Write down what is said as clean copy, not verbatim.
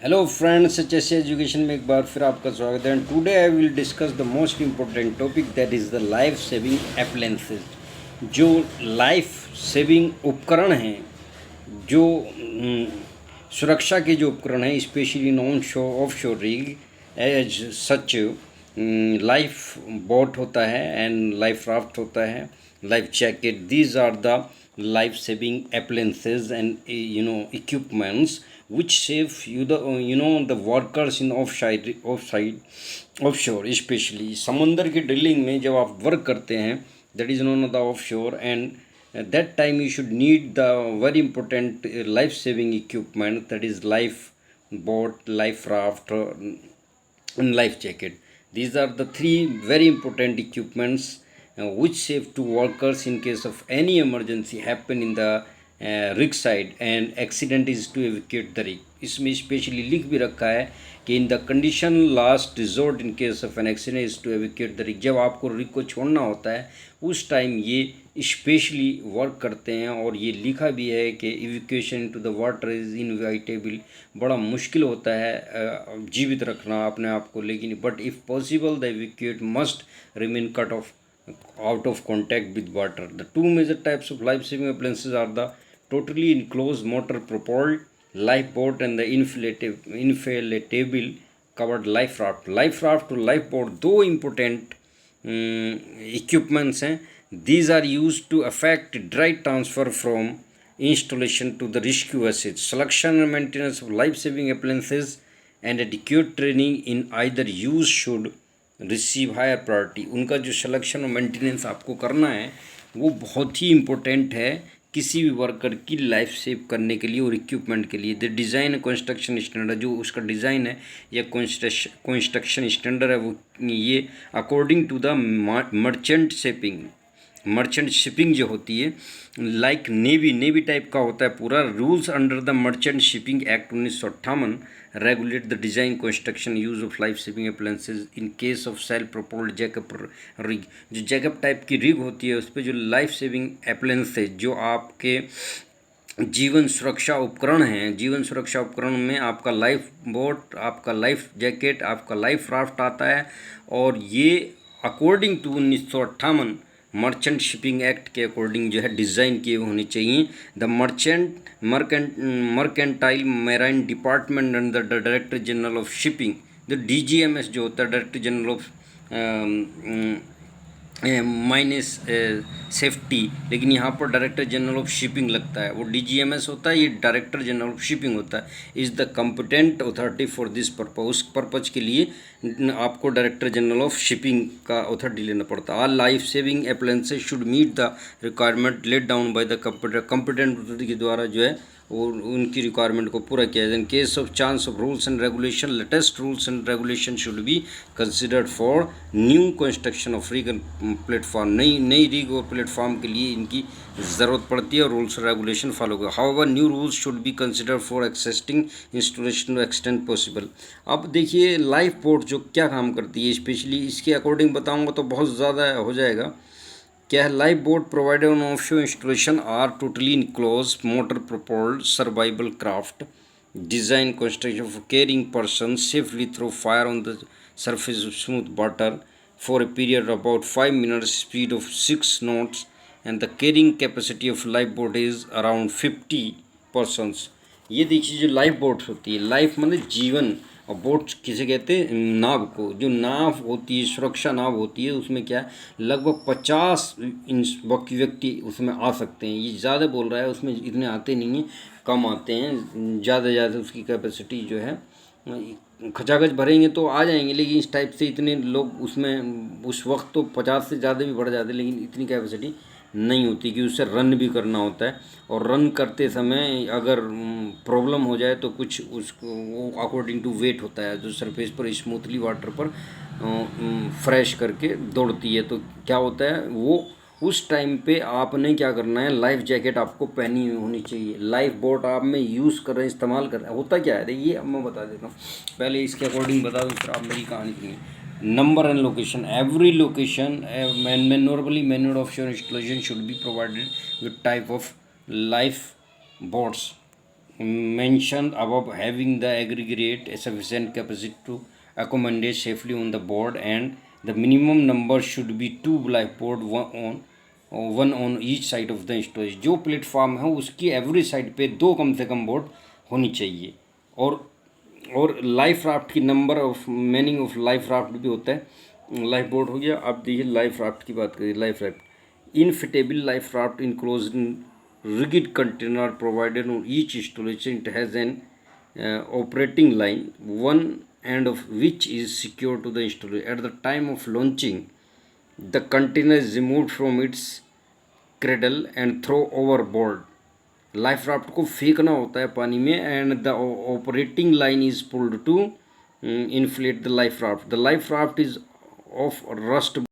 Hello friends, H S education में एक बार फिर आपका स्वागत है। And today I will discuss the most important topic that is the life saving appliances. जो लाइफ सेविंग उपकरण हैं, जो सुरक्षा के जो उपकरण हैं, specially non show off shore rig as such life boat होता है एंड लाइफ राफ्ट होता है, life jacket, these are the life saving appliances and equipments which save the workers in offshore, especially समुंदर की ड्रिलिंग में जब आप work करते हैं, that is known as the offshore, and at that time you should need the very important life saving equipment, that is life boat, life raft, and life jacket. These are the three very important equipments which save two workers in case of any emergency happen in the rig side and accident is to evacuate the rig. इसमें specially लिख भी रखा है कि in the condition last resort in case of an accident is to evacuate the rig. जब आपको rig को छोड़ना होता है उस टाइम ये स्पेशली वर्क करते हैं, और ये लिखा भी है कि इविक्यूएशन to the water is inevitable. बड़ा मुश्किल होता है जीवित रखना अपने आप को, लेकिन but if possible the evacuate must remain cut off out of contact with water. The two major types of life-saving appliances are the totally enclosed motor propelled lifeboat and the inflatable covered life raft. Life raft to lifeboat दो important equipments हैं. These are used to effect direct transfer from installation to the rescue assets. Selection and maintenance of life-saving appliances and adequate training in either use should receive higher priority. उनका जो selection और maintenance आपको करना है वो बहुत ही important है किसी भी वर्कर की लाइफ सेव करने के लिए और इक्विपमेंट के लिए। द डिज़ाइन कंस्ट्रक्शन स्टैंडर्ड, जो उसका डिज़ाइन है या कंस्ट्रक्शन स्टैंडर्ड है, वो ये according to the merchant shipping जो होती है, लाइक नेवी टाइप का होता है पूरा। Rules under the merchant shipping act 1958 regulate the design construction use of life saving appliances in case of self propelled jack up rig. जो जैकअप टाइप की rig होती है उस पर जो लाइफ सेविंग अप्लायंसेज, जो आपके जीवन सुरक्षा उपकरण हैं, जीवन सुरक्षा उपकरण में आपका लाइफ बोट, आपका लाइफ जैकेट, आपका लाइफ राफ्ट आता है, और ये according to 1958 merchant shipping act के अकॉर्डिंग जो है डिज़ाइन किए होने चाहिए। The mercantile marine department under the director general of shipping, the DGMS जो होता है, director general of mines safety, लेकिन यहाँ पर डायरेक्टर जनरल ऑफ शिपिंग लगता है, वो DGMS होता है, ये डायरेक्टर जनरल ऑफ शिपिंग होता है। Is the competent authority for this purpose. उस पर्पज़ के लिए आपको डायरेक्टर जनरल ऑफ शिपिंग का अथॉरिटी लेना पड़ता है। All life saving appliances should meet the requirement laid down by the competent authority के द्वारा जो है और उनकी रिक्वायरमेंट को पूरा किया जाए। In case of change of rules and regulation, latest rules and regulation should be considered for new construction of rig platform. नई रिग और प्लेटफॉर्म के लिए इनकी ज़रूरत पड़ती है और रूल्स और रेगुलेशन फॉलो कर। However new rules should be considered for existing installation to extent possible. अब देखिए लाइफ बोट जो क्या काम करती है, स्पेशली इसके अकॉर्डिंग बताऊँगा तो बहुत ज़्यादा हो जाएगा। क्या है? Lifeboat provided on offshore installation are totally enclose motor propelled survival craft design construction for carrying person safely through fire on the surface of smooth water for a period of about 5 minutes, speed of 6 knots, and the carrying capacity of lifeboat is around 50 persons। ये देखिए जो life boat होती है, life मतलब जीवन, और boat किसे कहते हैं? नाव को। जो नाव होती है, सुरक्षा नाव होती है, उसमें क्या है लगभग 50 व्यक्ति उसमें आ सकते हैं। ये ज़्यादा बोल रहा है, उसमें इतने आते नहीं हैं, कम आते हैं। ज़्यादा उसकी कैपेसिटी जो है खचाखच भरेंगे तो आ जाएंगे, लेकिन इस टाइप से इतने लोग उसमें उस वक्त तो 50 से ज़्यादा भी बढ़ जाते, लेकिन इतनी कैपेसिटी नहीं होती कि उससे रन भी करना होता है, और रन करते समय अगर प्रॉब्लम हो जाए तो कुछ उसको वो अकॉर्डिंग टू वेट होता है, जो सरफेस पर स्मूथली वाटर पर फ्रेश करके दौड़ती है। तो क्या होता है, वो उस टाइम पे आपने क्या करना है, लाइफ जैकेट आपको पहनी होनी चाहिए। लाइफ बोट आप में यूज़ कर रहे हैं, इस्तेमाल कर रहे हैं, होता क्या है देखिए, अब मैं बता देता हूँ। पहले इसके अकॉर्डिंग बता दूँ फिर आप मेरी कहानी सुनिए। Number and location, every location normally manned offshore installation should be provided with type of lifeboats mentioned above having the aggregate sufficient capacity to accommodate safely on the board, and the minimum number should be 2 blackboard, one on each side of the storage. जो platform है उसकी every side पे 2 कम से कम board होनी चाहिए। और life raft की number of meaning of life raft भी होता है। लाइफ बोर्ड हो गया। अब देखिए लाइफ राफ्ट की बात करिए। Life raft inflatable life raft enclosed rigid container provided on each installation. It has an operating line, one end of which is secured to the installer. At the time of launching, the container is removed from its cradle and thrown overboard. Life raft को फेंकना होता है पानी में, and the operating line is pulled to inflate the life raft. The life raft is of rust